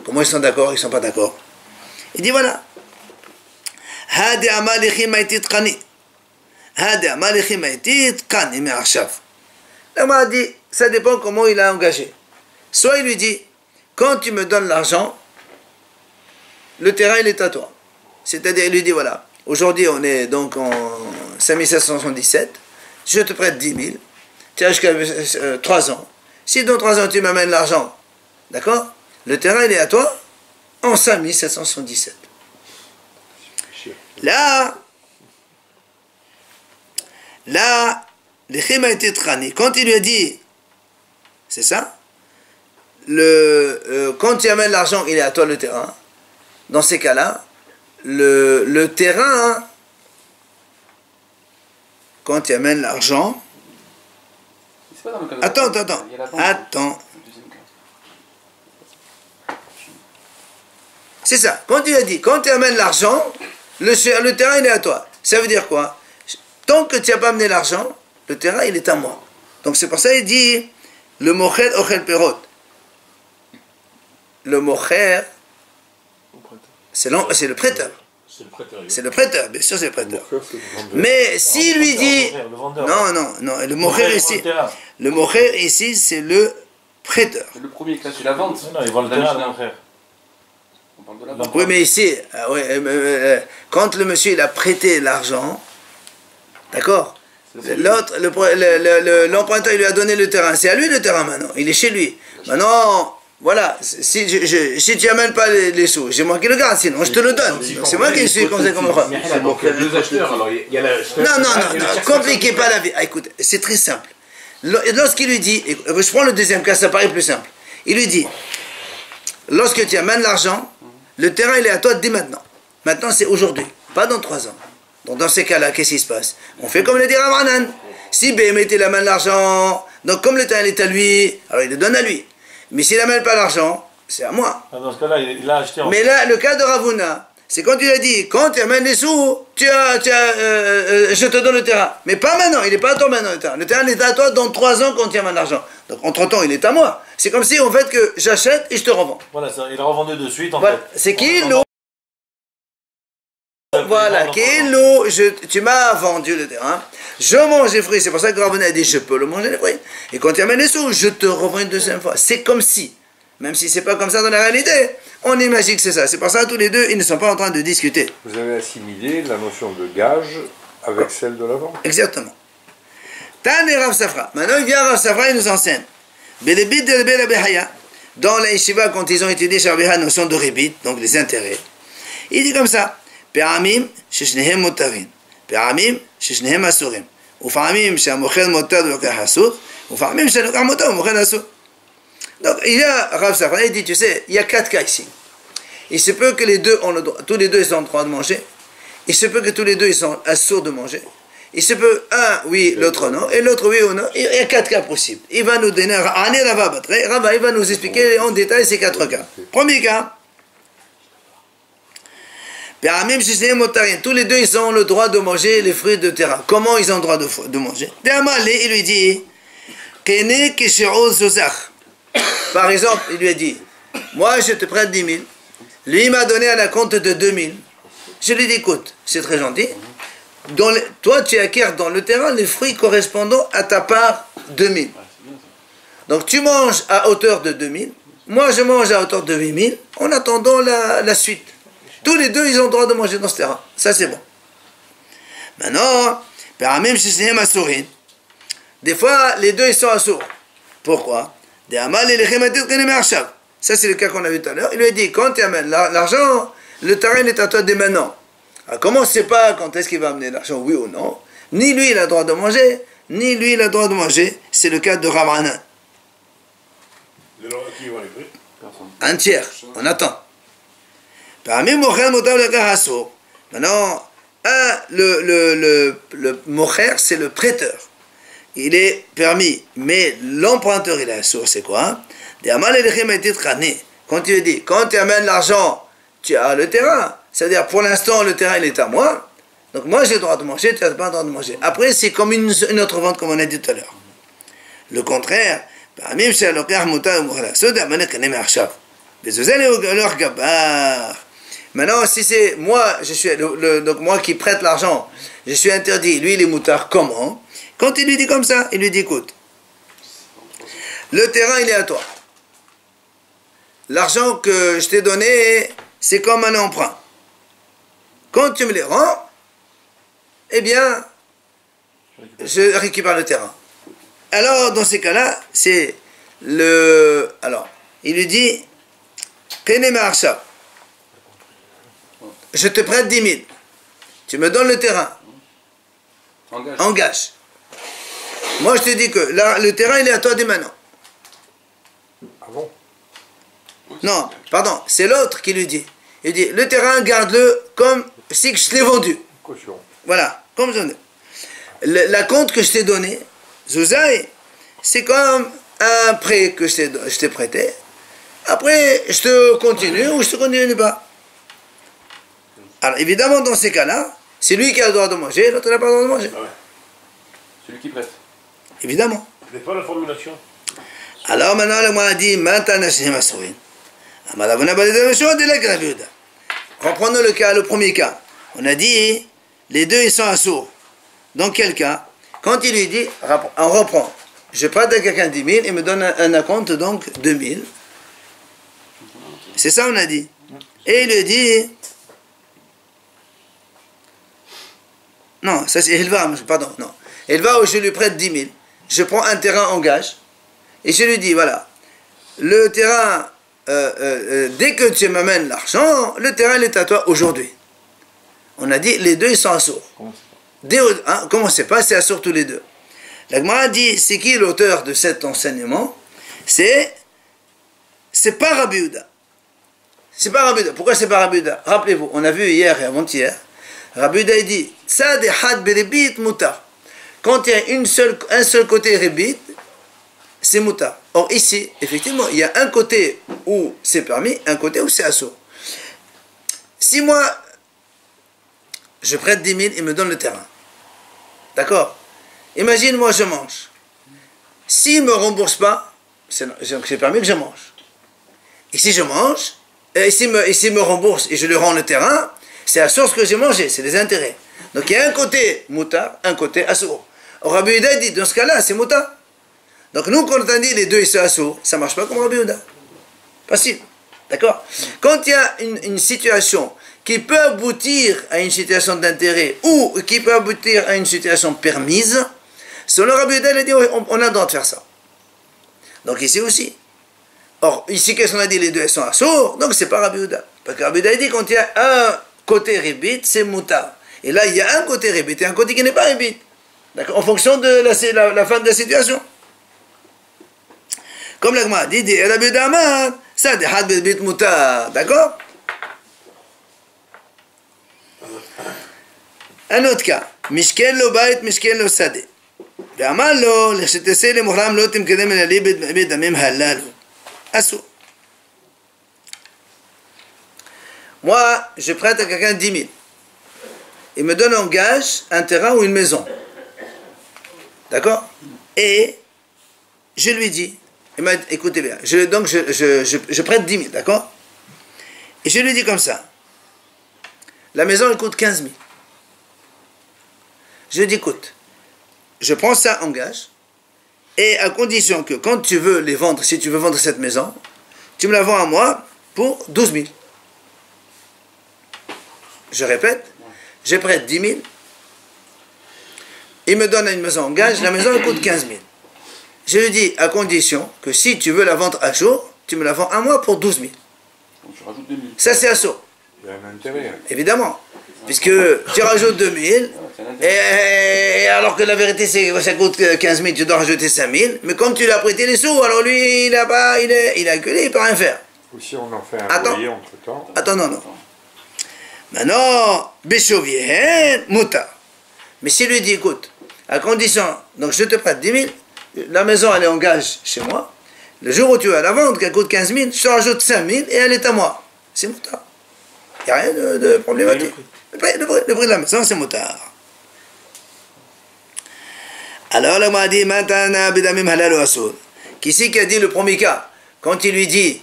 Speaker 1: Comment ils sont d'accord? Ils ne sont pas d'accord. Il dit voilà. La Gemara dit, ça dépend comment il a engagé. Soit il lui dit, quand tu me donnes l'argent, le terrain il est à toi. C'est-à-dire, il lui dit voilà, aujourd'hui on est donc en 5777, je te prête 10 000, tu as jusqu'à 3 ans. Si dans 3 ans tu m'amènes l'argent, d'accord? Le terrain il est à toi en 5777. Là, quand il lui a dit, c'est ça, quand tu amènes l'argent, il est à toi le terrain. Dans ces cas-là, le terrain, quand tu amènes l'argent, attends. C'est ça. Quand il a dit, quand tu amènes l'argent, le terrain il est à toi. Ça veut dire quoi? Tant que tu n'as pas amené l'argent, le terrain il est à moi. Donc c'est pour ça qu'il dit le mocher ochel perot. Le mocher, c'est le prêteur. C'est le prêteur, bien sûr c'est le prêteur. Mais s'il lui dit... Non, le mocher ici. Le mocher ici c'est le prêteur.
Speaker 3: Le premier cas, c'est la vente.
Speaker 5: Non, il vend le terrain, mon frère.
Speaker 1: Oui, mais ici, quand le monsieur il a prêté l'argent, d'accord, l'emprunteur il lui a donné le terrain, c'est à lui le terrain maintenant, il est chez lui. Maintenant, voilà, si tu n'amènes pas les sous, c'est moi qui le garde, sinon je te le donne. C'est moi qui suis comme ça comme ça. Non, compliquez pas la vie. Ah, écoute, c'est très simple. Lorsqu'il lui dit, je prends le deuxième cas, ça paraît plus simple. Il lui dit, lorsque tu amènes l'argent, le terrain il est à toi dès maintenant. Maintenant c'est aujourd'hui, pas dans 3 ans. Donc dans ces cas-là, qu'est-ce qui se passe? On fait comme le dit Rabbanan. Si BM il amène l'argent, donc comme le terrain est à lui, alors il le donne à lui. Mais s'il n'amène pas l'argent, c'est à moi.
Speaker 5: Ah, dans ce cas-là, il l'a acheté en...
Speaker 1: Mais là, le cas de Ravuna, c'est quand il a dit, quand tu amènes les sous, je te donne le terrain. Mais pas maintenant, il n'est pas à toi maintenant le terrain. Le terrain est à toi dans 3 ans quand tu amènes l'argent. Donc entre-temps, il est à moi. C'est comme si, en fait, que j'achète et je te revends.
Speaker 5: Voilà, ça, il a revendu de suite, en
Speaker 1: voilà.
Speaker 5: fait.
Speaker 1: C'est qui l'eau? Voilà, qui l'eau? Tu m'as vendu le terrain. Je mange les fruits. C'est pour ça que Ravuna a dit, je peux le manger les fruits. Et quand tu amènes les sous, je te revends une deuxième fois. C'est comme si. Même si c'est pas comme ça dans la réalité, on imagine que c'est ça. C'est pour ça que tous les deux, ils ne sont pas en train de discuter.
Speaker 2: Vous avez assimilé la notion de gage avec celle de la vente.
Speaker 1: Exactement. Tane Rav Safra. Maintenant, il vient Rav Safra, il nous enseigne. Dans la yeshiva, quand ils ont étudié chez Rabbi la notion de ribit, donc les intérêts, il dit comme ça. Pe'amim sheshnehem motarin. Pe'amim sheshnehem asurim. Ufa'amim she'amochel motar v'lokach asur. Ufa'amim she'lokach motar v'mochel asur. Donc, il y a Rav Safra, il dit, tu sais, il y a 4 cas ici. Il se peut que les deux ont le droit, tous les deux ils sont en droit de manger. Il se peut que tous les deux ils sont assourds de manger. Il se peut, un oui, l'autre non, et l'autre oui ou non. Il y a 4 cas possibles. Il va nous donner, Rava, il va nous expliquer en détail ces 4 cas. Premier cas, tous les deux ils ont le droit de manger les fruits de terrain. Comment ils ont le droit de manger? Il lui dit, par exemple, il lui a dit, moi je te prête 10 000. Lui il m'a donné un acompte de 2 000. Je lui ai dit, écoute, c'est très gentil. Toi tu acquiers dans le terrain les fruits correspondant à ta part 2 000. Donc tu manges à hauteur de 2 000. Moi je mange à hauteur de 8 000 en attendant la suite. Tous les deux ils ont le droit de manger dans ce terrain. Ça c'est bon. Maintenant, des fois les deux ils sont assourds. Pourquoi? Ça c'est le cas qu'on a vu tout à l'heure. Il lui a dit, quand tu amènes l'argent, le terrain est à toi dès maintenant. Alors comment on ne sait pas quand est-ce qu'il va amener l'argent, oui ou non? Ni lui il a le droit de manger, ni lui il a le droit de manger. C'est le cas de Rav Anan. Un tiers, on attend. Maintenant, le mocher c'est le prêteur. Il est permis, mais l'emprunteur il est assourd, c'est quoi? Quand tu dis, quand tu amènes l'argent, tu as le terrain. C'est-à-dire, pour l'instant, le terrain il est à moi. Donc moi j'ai le droit de manger, tu n'as pas le droit de manger. Après, c'est comme une autre vente, comme on a dit tout à l'heure. Le contraire, maintenant, si c'est moi, je suis donc moi qui prête l'argent, je suis interdit, lui il est moutard, comment? Quand il lui dit comme ça, il lui dit, écoute, le terrain il est à toi. L'argent que je t'ai donné, c'est comme un emprunt. Quand tu me les rends, eh bien, je récupère le terrain. Alors, dans ces cas-là, c'est le... Alors, il lui dit, je te prête 10 000. Tu me donnes le terrain. Engage. Moi, je te dis que le terrain, il est à toi dès maintenant.
Speaker 2: Ah bon?
Speaker 1: Non, pardon, c'est l'autre qui lui dit. Il dit, le terrain, garde-le comme si je l'ai vendu.
Speaker 2: Caution.
Speaker 1: Voilà, comme je l'ai. La compte que je t'ai donnée, Zouzaï, c'est comme un prêt que je t'ai prêté. Après, je te continue ou je te continue pas. Alors, évidemment, dans ces cas-là, c'est lui qui a le droit de manger, l'autre n'a pas le droit de manger.
Speaker 4: Ah ouais. Celui qui prête.
Speaker 1: Évidemment.
Speaker 5: C'est pas la formulation.
Speaker 1: Alors maintenant, le moine a dit, reprenons le premier cas. On a dit, les deux ils sont assourds. Dans quel cas? Quand il lui dit, on reprend. Je prête à quelqu'un 10 000, il me donne un acompte, donc 2 000. C'est ça on a dit. Et il lui dit, non, ça c'est Elva, pardon, non. Elva où je lui prête 10 000. Je prends un terrain en gage. Et je lui dis, voilà, le terrain, dès que tu m'amènes l'argent, le terrain il est à toi aujourd'hui. On a dit, les deux ils sont assourds. Comment c'est pas, c'est assourd tous les deux. La Gemara dit, c'est qui l'auteur de cet enseignement? C'est pas Rabbi Yehuda. C'est pas Rabbi Yehuda. Pourquoi c'est pas Rabbi Yehuda? Rappelez-vous, on a vu hier et avant-hier, Rabbi Yehuda dit, Tzad echad beribit mutar. Quand il y a un seul côté ribit, c'est mutar. Or ici, effectivement, il y a un côté où c'est permis, un côté où c'est assourd. Si moi, je prête 10 000, il me donne le terrain. D'accord? Imagine, moi, je mange. S'il ne me rembourse pas, c'est permis que je mange. Et si je mange, et s'il me rembourse et je lui rends le terrain, c'est la source que j'ai mangé, c'est les intérêts. Donc il y a un côté mouta, un côté assour. Or Rabbi Yehuda dit, dans ce cas-là, c'est mouta. Donc nous, quand on a dit les deux, ils sont assour, ça ne marche pas comme Rabbi Yehuda. Facile. D'accord? Quand il y a une situation qui peut aboutir à une situation d'intérêt ou qui peut aboutir à une situation permise, selon Rabbi Yehuda, il a dit, on a le droit de faire ça. Donc ici aussi. Or, ici, qu'est-ce qu'on a dit? Les deux, elles sont assourds, donc c'est pas Rabbi Yehuda. Parce que Rabbi Yehuda dit, quand il y a un côté ribit, c'est mouta. Et là, il y a un côté ribit et un côté qui n'est pas ribit. D'accord? En fonction de la fin de la situation. Comme l'agma dit, Rabbi Yehuda amar, ça, des had ribit mouta. D'accord? Un autre cas. Mishkel lo bait, mishkel lo sade. ואמר לו, לכשתעשה למוחרם לא תמקדם אל הליבד בדמים הללו. Assour. Moi, je prête à quelqu'un 10 000. Il me donne en gage un terrain ou une maison. D'accord? Et je lui dis, écoutez bien, je prête 10 000, d'accord? Et je lui dis comme ça, la maison elle coûte 15 000. Je lui dis, écoute, je prends ça en gage, et à condition que quand tu veux les vendre, si tu veux vendre cette maison, tu me la vends à moi pour 12 000. Je répète, je prête 10 000, il me donne une maison en gage, la maison elle coûte 15 000. Je lui dis à condition que si tu veux la vendre à jour, tu me la vends à moi pour 12 000.
Speaker 4: Donc tu rajoutes 2 000.
Speaker 1: Ça c'est à saut.
Speaker 2: Il y a un intérêt.
Speaker 1: Évidemment. Puisque tu rajoutes 2 000, et alors que la vérité c'est que ça coûte 15 000, tu dois rajouter 5 000, mais comme tu lui as prêté les sous, alors lui il a acculé, il ne peut rien faire.
Speaker 2: Ou si on en fait un loyer entre temps.
Speaker 1: Attends, non. Maintenant, Béchauvier, Mouta. Mais s'il lui dit, écoute, à condition, donc je te prête 10 000, la maison elle est en gage chez moi, le jour où tu vas la vendre, qu'elle coûte 15 000, je te rajoute 5 000 et elle est à moi. C'est Mouta. Il n'y a rien de problématique. Le prix de la maison, c'est motard. Alors, là, on m'a dit, maintenant, bidamim halal ou assour. Qui c'est qui a dit le premier cas? Quand il lui dit,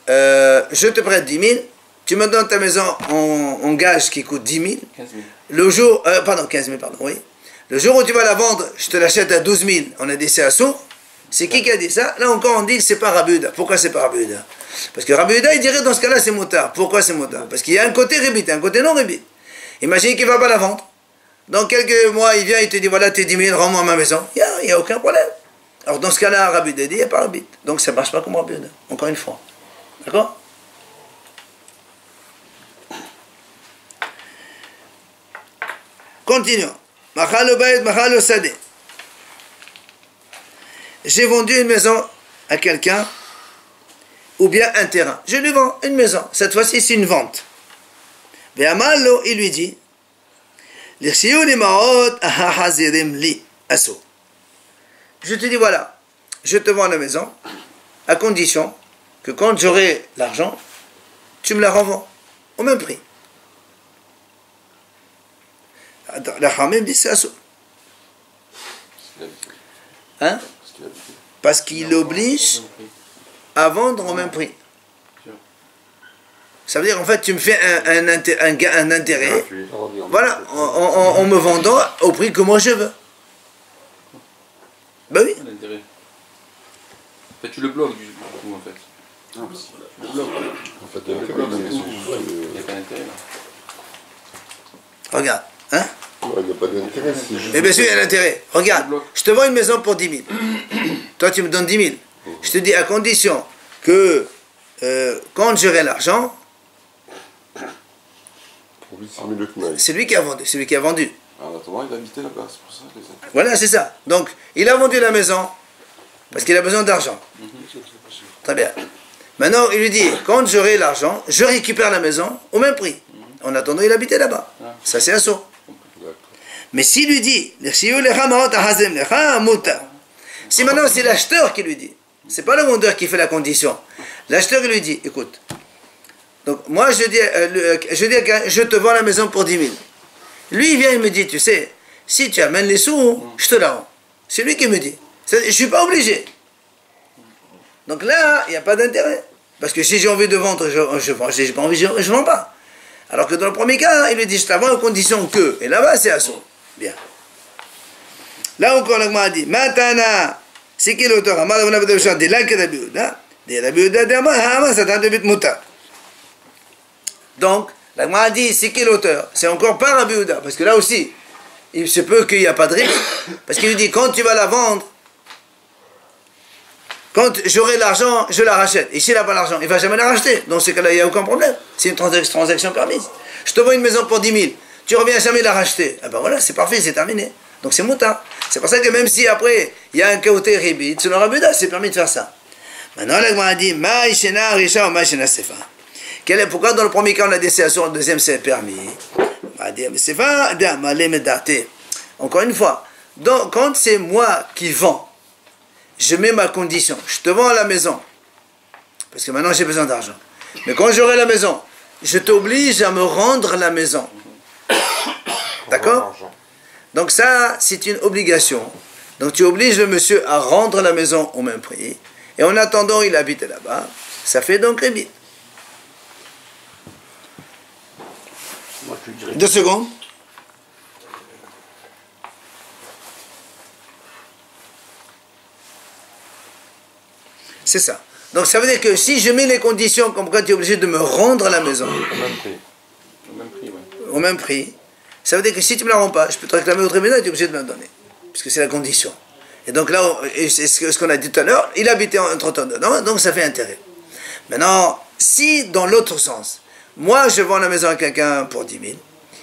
Speaker 1: je te prête 10 000, tu me donnes ta maison en gage qui coûte 10 000.
Speaker 4: 15 000.
Speaker 1: Le jour, 15 000, pardon, oui. Le jour où tu vas la vendre, je te l'achète à 12 000, on a dit c'est assour. C'est qui a dit ça? Là encore on dit que c'est pas Rabbi Yehuda. Pourquoi c'est pas Rabbi Yehuda? Parce que Rabbi Yehuda il dirait dans ce cas-là c'est motard. Pourquoi c'est motard? Parce qu'il y a un côté rébit et un côté non rébit. Imagine qu'il ne va pas la vendre. Dans quelques mois il vient, il te dit voilà tes 10 000, rends-moi ma maison. Il n'y a aucun problème. Alors dans ce cas-là Rabbi Yehuda dit il n'y a pas rébit. Donc ça ne marche pas comme Rabbi Yehuda. Encore une fois. D'accord? Continuons. Machal bayit, machal sadeh. J'ai vendu une maison à quelqu'un ou bien un terrain. Je lui vends une maison. Cette fois-ci, c'est une vente. Ve'amallo, il lui dit, je te dis, voilà, je te vends la maison à condition que quand j'aurai l'argent, tu me la revends au même prix. La Hamim dit c'est assaut. Hein? Parce qu'il l'oblige à vendre au même prix. Ça veut dire en fait tu me fais un intérêt, voilà, en me vendant au prix que moi je veux. Ben oui.
Speaker 4: L'intérêt. En fait tu le bloques du coup en fait. Non, tu le bloques. En fait, il n'y a pas d'intérêt là.
Speaker 1: Regarde, hein?
Speaker 6: Il n'y a pas d'intérêt, c'est juste...
Speaker 1: Mais bien sûr, il y a l'intérêt. Regarde, je te vends une maison pour 10 000. Toi, tu me donnes 10 000. Je te dis à condition que quand j'aurai l'argent, c'est lui qui a vendu. C'est lui qui a vendu.
Speaker 4: Alors, il va habiter là-bas, c'est pour ça.
Speaker 1: Voilà, c'est ça. Donc, il a vendu la maison parce qu'il a besoin d'argent. Très bien. Maintenant, il lui dit, quand j'aurai l'argent, je récupère la maison au même prix. En attendant, il habitait là-bas. Ça, c'est assaut. Mais s'il lui dit, Si maintenant c'est l'acheteur qui lui dit, c'est pas le vendeur qui fait la condition. L'acheteur lui dit, écoute, donc moi je dis je te vends la maison pour 10 000. Lui il vient et me dit, tu sais, si tu amènes les sous, je te la rends. C'est lui qui me dit. Je ne suis pas obligé. Donc là, il n'y a pas d'intérêt. Parce que si j'ai envie de vendre, je vends. Si j'ai pas envie, je ne vends pas. Alors que dans le premier cas, il lui dit, je te la vends à condition que. Et là-bas, c'est assaut. Bien. Là encore, l'agma a dit, Matana, c'est qui l'auteur? Donc, l'agma a dit, c'est qui l'auteur? C'est encore pas Rabbi Yehuda. Parce que là aussi, il se peut qu'il n'y a pas de rébit. Parce qu'il lui dit, quand tu vas la vendre, quand j'aurai l'argent, je la rachète. Et s'il n'a pas l'argent, il ne va jamais la racheter. Dans ce cas-là, il n'y a aucun problème. C'est une transaction permise. Je te vends une maison pour 10 000. Tu ne reviens jamais la racheter. Ah ben voilà, c'est parfait, c'est terminé. Donc c'est mouta. C'est pour ça que même si après, il y a un côté rébit, selon Rabbi Yehuda, c'est permis de faire ça. Maintenant, là, on a dit, Maïshena Risha ou Maïshena Sefa. Pourquoi dans le premier cas, on a dit c'est assuré, dans le deuxième, c'est permis? On a dit, mais c'est pas d'amalé medate. Encore une fois, donc, quand c'est moi qui vends, je mets ma condition. Je te vends la maison. Parce que maintenant, j'ai besoin d'argent. Mais quand j'aurai la maison, je t'oblige à me rendre la maison. D'accord? Donc ça, c'est une obligation. Donc tu obliges le monsieur à rendre la maison au même prix. Et en attendant, il habite là-bas. Ça fait donc rébit. 2 secondes. C'est ça. Donc ça veut dire que si je mets les conditions comme quand tu es obligé de me rendre la maison.
Speaker 2: Au même prix. Au même prix, oui.
Speaker 1: Au même prix. Ça veut dire que si tu ne me la rends pas, je peux te réclamer au tribunal et tu es obligé de me la donner. Puisque c'est la condition. Et donc là, c'est ce qu'on a dit tout à l'heure, il habitait entre-temps dedans, donc ça fait intérêt. Maintenant, si dans l'autre sens, moi je vends la maison à quelqu'un pour 10 000,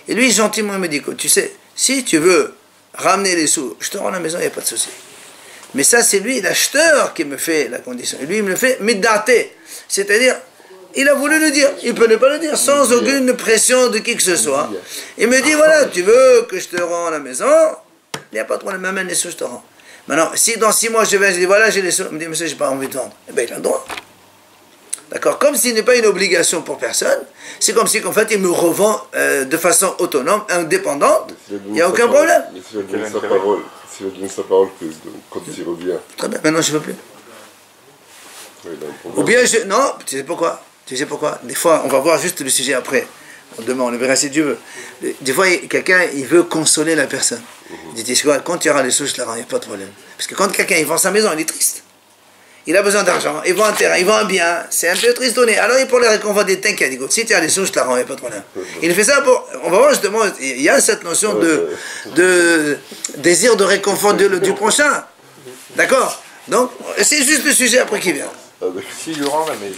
Speaker 1: et lui gentiment me dit, tu sais, si tu veux ramener les sous, je te rends la maison, il n'y a pas de souci. Mais ça, c'est lui, l'acheteur, qui me fait la condition. Et lui, il me le fait midaté. C'est-à-dire, il a voulu le dire. Il peut ne pas le dire, sans aucune pression de qui que ce soit. Il me dit, voilà, tu veux que je te rends la maison, il n'y a pas de problème, m'amène les sous, je te rends. Maintenant, si dans 6 mois, je vais, je dis, voilà, j'ai les sous, il me dit, monsieur, je n'ai pas envie de vendre. Eh bien, il a le droit. D'accord? Comme s'il n'est pas une obligation pour personne, c'est comme si, en fait, il me revend de façon autonome, indépendante, il n'y a aucun problème.
Speaker 6: Mais s'il a donné sa parole. S'il a donné sa parole quand il revient.
Speaker 1: Très bien, maintenant je ne veux plus.
Speaker 6: Oui,
Speaker 1: ou bien non, tu sais pourquoi? Tu sais pourquoi? Des fois, on va voir juste le sujet après. Demain, on le verra si Dieu veut. Des fois, quelqu'un, il veut consoler la personne. Il dit, quand tu auras les sous, je te la rends, il n'y a pas de problème. Parce que quand quelqu'un, il vend sa maison, il est triste. Il a besoin d'argent, il vend un terrain, il vend un bien, c'est un peu tristouné. Alors, il pour le réconforter, t'inquiète, si tu as les sous, je te la rends, il n'y a pas de problème. Il fait ça pour. On va voir justement, il y a cette notion de désir de réconfort du prochain. D'accord? Donc, c'est juste le sujet après qui vient.
Speaker 2: S'il lui rend la maison.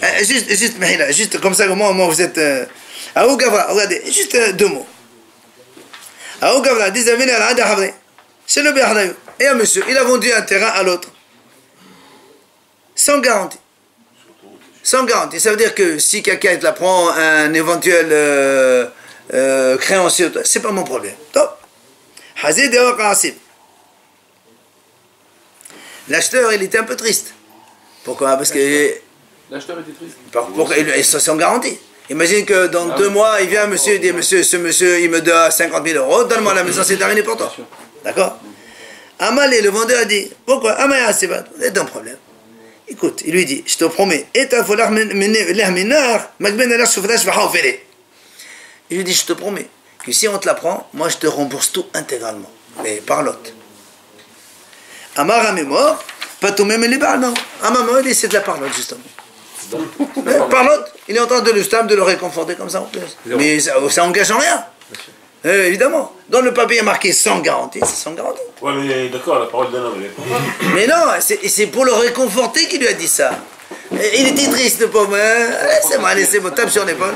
Speaker 1: Juste comme ça, au moins vous êtes. Aougavra, regardez, juste 2 mots. Aougavra, c'est le Béhadaï. Et un monsieur, il a vendu un terrain à l'autre. Sans garantie. Sans garantie. Ça veut dire que si quelqu'un te la prend, un éventuel créancier, c'est pas mon problème. Top. L'acheteur, il était un peu triste. Pourquoi? Parce que.
Speaker 4: L'acheteur était triste.
Speaker 1: Pourquoi? Ils sont sans garantie. Imagine que dans 2 mois, il vient, monsieur, il dit, ce monsieur, il me doit 50 000 €, donne-moi la maison, c'est terminé pour toi. D'accord? Amalé, le vendeur a dit, pourquoi? Amaya, c'est pas, c'est un problème. Écoute, il lui dit, je te promets, il lui dit, je te promets, que si on te la prend, moi je te rembourse tout intégralement, mais par l'autre. Amara est mort, pas tout même les balles, non. Amara, il dit, c'est de la parlotte, justement. Par l'autre, il est en train de le réconforter comme ça en plus. Mais ça engage en rien. Évidemment. Dans le papier marqué sans garantie, c'est sans garantie.
Speaker 5: Ouais, mais d'accord, la parole d'un homme, elle est...
Speaker 1: Mais non, c'est pour le réconforter qu'il lui a dit ça. Il était triste, le pauvre. C'est bon, allez, c'est bon, tape sur l'épaule.